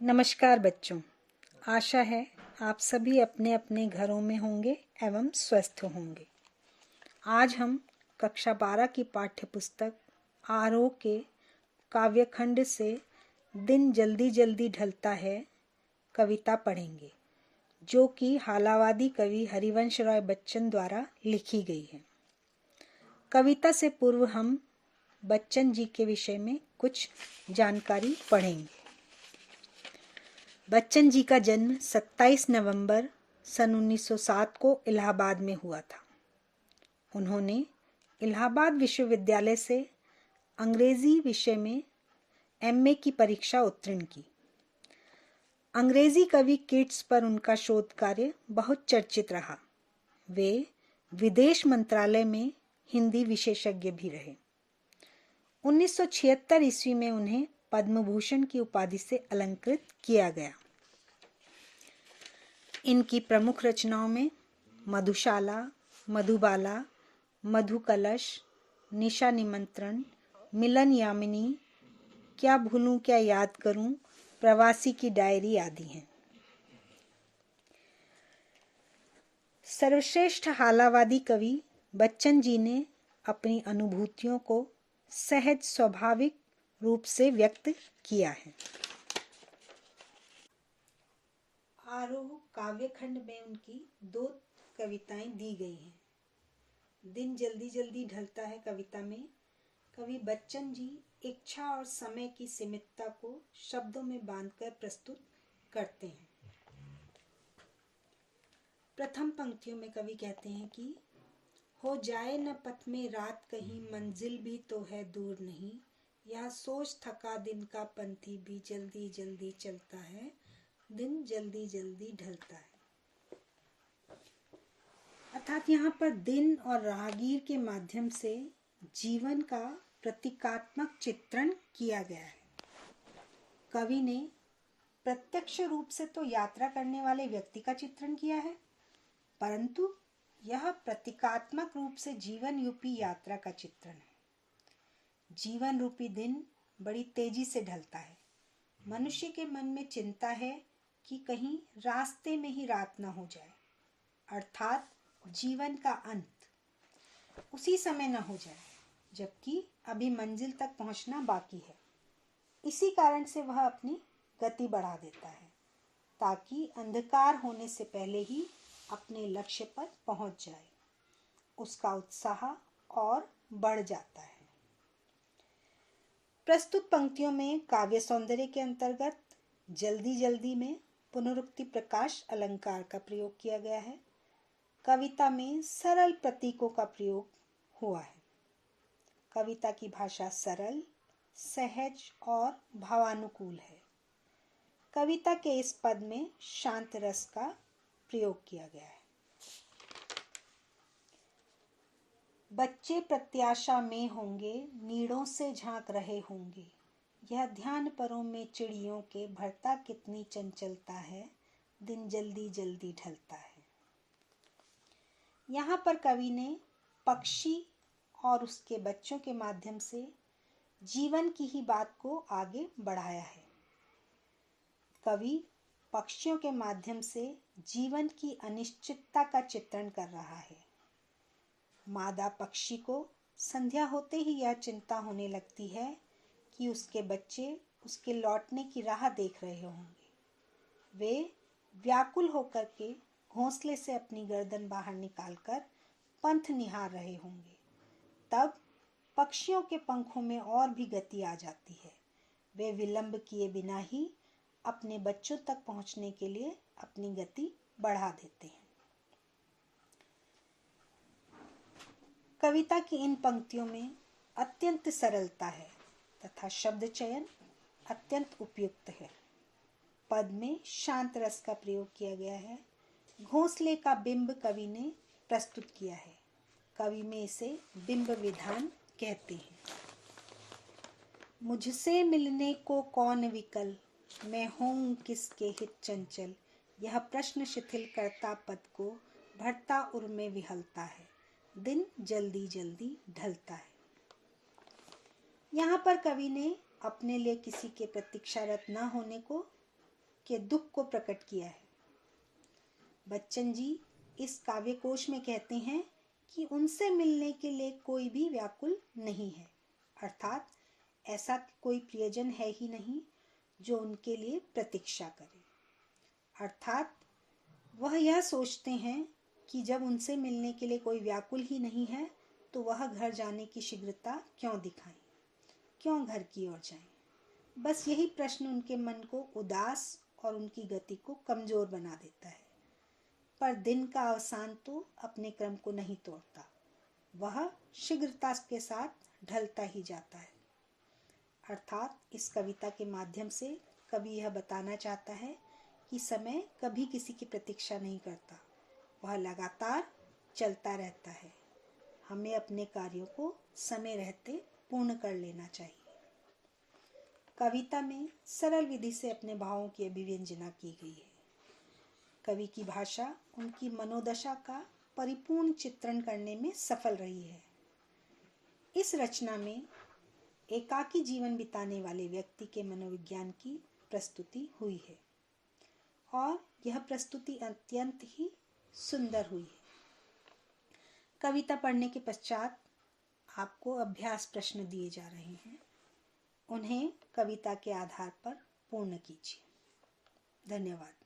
नमस्कार बच्चों। आशा है आप सभी अपने अपने घरों में होंगे एवं स्वस्थ होंगे। आज हम कक्षा 12 की पाठ्य पुस्तक आरोह के काव्यखंड से दिन जल्दी जल्दी ढलता है कविता पढ़ेंगे, जो कि हालावादी कवि हरिवंश राय बच्चन द्वारा लिखी गई है। कविता से पूर्व हम बच्चन जी के विषय में कुछ जानकारी पढ़ेंगे। बच्चन जी का जन्म 27 नवंबर सन 1907 को इलाहाबाद में हुआ था। उन्होंने इलाहाबाद विश्वविद्यालय से अंग्रेजी विषय में एमए की परीक्षा उत्तीर्ण की। अंग्रेजी कवि कीट्स पर उनका शोध कार्य बहुत चर्चित रहा। वे विदेश मंत्रालय में हिंदी विशेषज्ञ भी रहे। 1976 ईस्वी में उन्हें पद्म भूषण की उपाधि से अलंकृत किया गया। इनकी प्रमुख रचनाओं में मधुशाला, मधुबाला, मधुकलश, निशा निमंत्रण, मिलन यामिनी, क्या भूलूं क्या याद करूं, प्रवासी की डायरी आदि हैं। सर्वश्रेष्ठ हालावादी कवि बच्चन जी ने अपनी अनुभूतियों को सहज स्वाभाविक रूप से व्यक्त किया है। आरोह काव्यखंड में उनकी 2 कविताएं दी गई हैं। दिन जल्दी जल्दी ढलता है कविता में कवि बच्चन जी इच्छा और समय की सीमितता को शब्दों में बांधकर प्रस्तुत करते हैं। प्रथम पंक्तियों में कवि कहते हैं कि हो जाए न पथ में रात कहीं, मंजिल भी तो है दूर नहीं, यह सोच थका दिन का पंथी भी जल्दी जल्दी चलता है, दिन जल्दी जल्दी ढलता है। अर्थात यहाँ पर दिन और राहगीर के माध्यम से जीवन का प्रतीकात्मक चित्रण किया गया है। कवि ने प्रत्यक्ष रूप से तो यात्रा करने वाले व्यक्ति का चित्रण किया है, परंतु यह प्रतीकात्मक रूप से जीवन रूपी यात्रा का चित्रण है। जीवन रूपी दिन बड़ी तेजी से ढलता है। मनुष्य के मन में चिंता है कि कहीं रास्ते में ही रात न हो जाए, अर्थात जीवन का अंत उसी समय न हो जाए जबकि अभी मंजिल तक पहुंचना बाकी है। इसी कारण से वह अपनी गति बढ़ा देता है ताकि अंधकार होने से पहले ही अपने लक्ष्य पर पहुंच जाए। उसका उत्साह और बढ़ जाता है। प्रस्तुत पंक्तियों में काव्य सौंदर्य के अंतर्गत जल्दी जल्दी में पुनरुक्ति प्रकाश अलंकार का प्रयोग किया गया है। कविता में सरल प्रतीकों का प्रयोग हुआ है। कविता की भाषा सरल, सहज और भावानुकूल है। कविता के इस पद में शांत रस का प्रयोग किया गया है। बच्चे प्रत्याशा में होंगे, नीड़ों से झांक रहे होंगे, यह ध्यान परों में चिड़ियों के भरता कितनी चंचलता है, दिन जल्दी जल्दी ढलता है। यहाँ पर कवि ने पक्षी और उसके बच्चों के माध्यम से जीवन की ही बात को आगे बढ़ाया है। कवि पक्षियों के माध्यम से जीवन की अनिश्चितता का चित्रण कर रहा है। मादा पक्षी को संध्या होते ही यह चिंता होने लगती है कि उसके बच्चे उसके लौटने की राह देख रहे होंगे। वे व्याकुल होकर के घोंसले से अपनी गर्दन बाहर निकालकर पंथ निहार रहे होंगे। तब पक्षियों के पंखों में और भी गति आ जाती है। वे विलंब किए बिना ही अपने बच्चों तक पहुंचने के लिए अपनी गति बढ़ा देते हैं। कविता की इन पंक्तियों में अत्यंत सरलता है तथा शब्द चयन अत्यंत उपयुक्त है। पद में शांत रस का प्रयोग किया गया है। घोंसले का बिंब कवि ने प्रस्तुत किया है। कवि में इसे बिंब विधान कहते हैं। मुझसे मिलने को कौन विकल, मैं हूँ किसके हित चंचल, यह प्रश्न शिथिल करता पद को भरता उर में विहलता है, दिन जल्दी जल्दी ढलता है। यहाँ पर कवि ने अपने लिए किसी के प्रतीक्षारत न होने को के दुख को प्रकट किया है। बच्चन जी इस काव्य कोश में कहते हैं कि उनसे मिलने के लिए कोई भी व्याकुल नहीं है, अर्थात ऐसा कोई प्रियजन है ही नहीं जो उनके लिए प्रतीक्षा करे। अर्थात वह यह सोचते हैं कि जब उनसे मिलने के लिए कोई व्याकुल ही नहीं है तो वह घर जाने की शीघ्रता क्यों दिखाएं, क्यों घर की ओर जाएं। बस यही प्रश्न उनके मन को उदास और उनकी गति को कमजोर बना देता है। पर दिन का अवसान तो अपने क्रम को नहीं तोड़ता, वह शीघ्रता के साथ ढलता ही जाता है। अर्थात इस कविता के माध्यम से कवि यह बताना चाहता है कि समय कभी किसी की प्रतीक्षा नहीं करता, वह लगातार चलता रहता है। हमें अपने कार्यों को समय रहते पूर्ण कर लेना चाहिए। कविता में सरल विधि से अपने भावों की अभिव्यंजना की गई है। कवि की भाषा उनकी मनोदशा का परिपूर्ण चित्रण करने में सफल रही है। इस रचना में एकाकी जीवन बिताने वाले व्यक्ति के मनोविज्ञान की प्रस्तुति हुई है और यह प्रस्तुति अत्यंत ही सुंदर हुई है। कविता पढ़ने के पश्चात आपको अभ्यास प्रश्न दिए जा रहे हैं, उन्हें कविता के आधार पर पूर्ण कीजिए। धन्यवाद।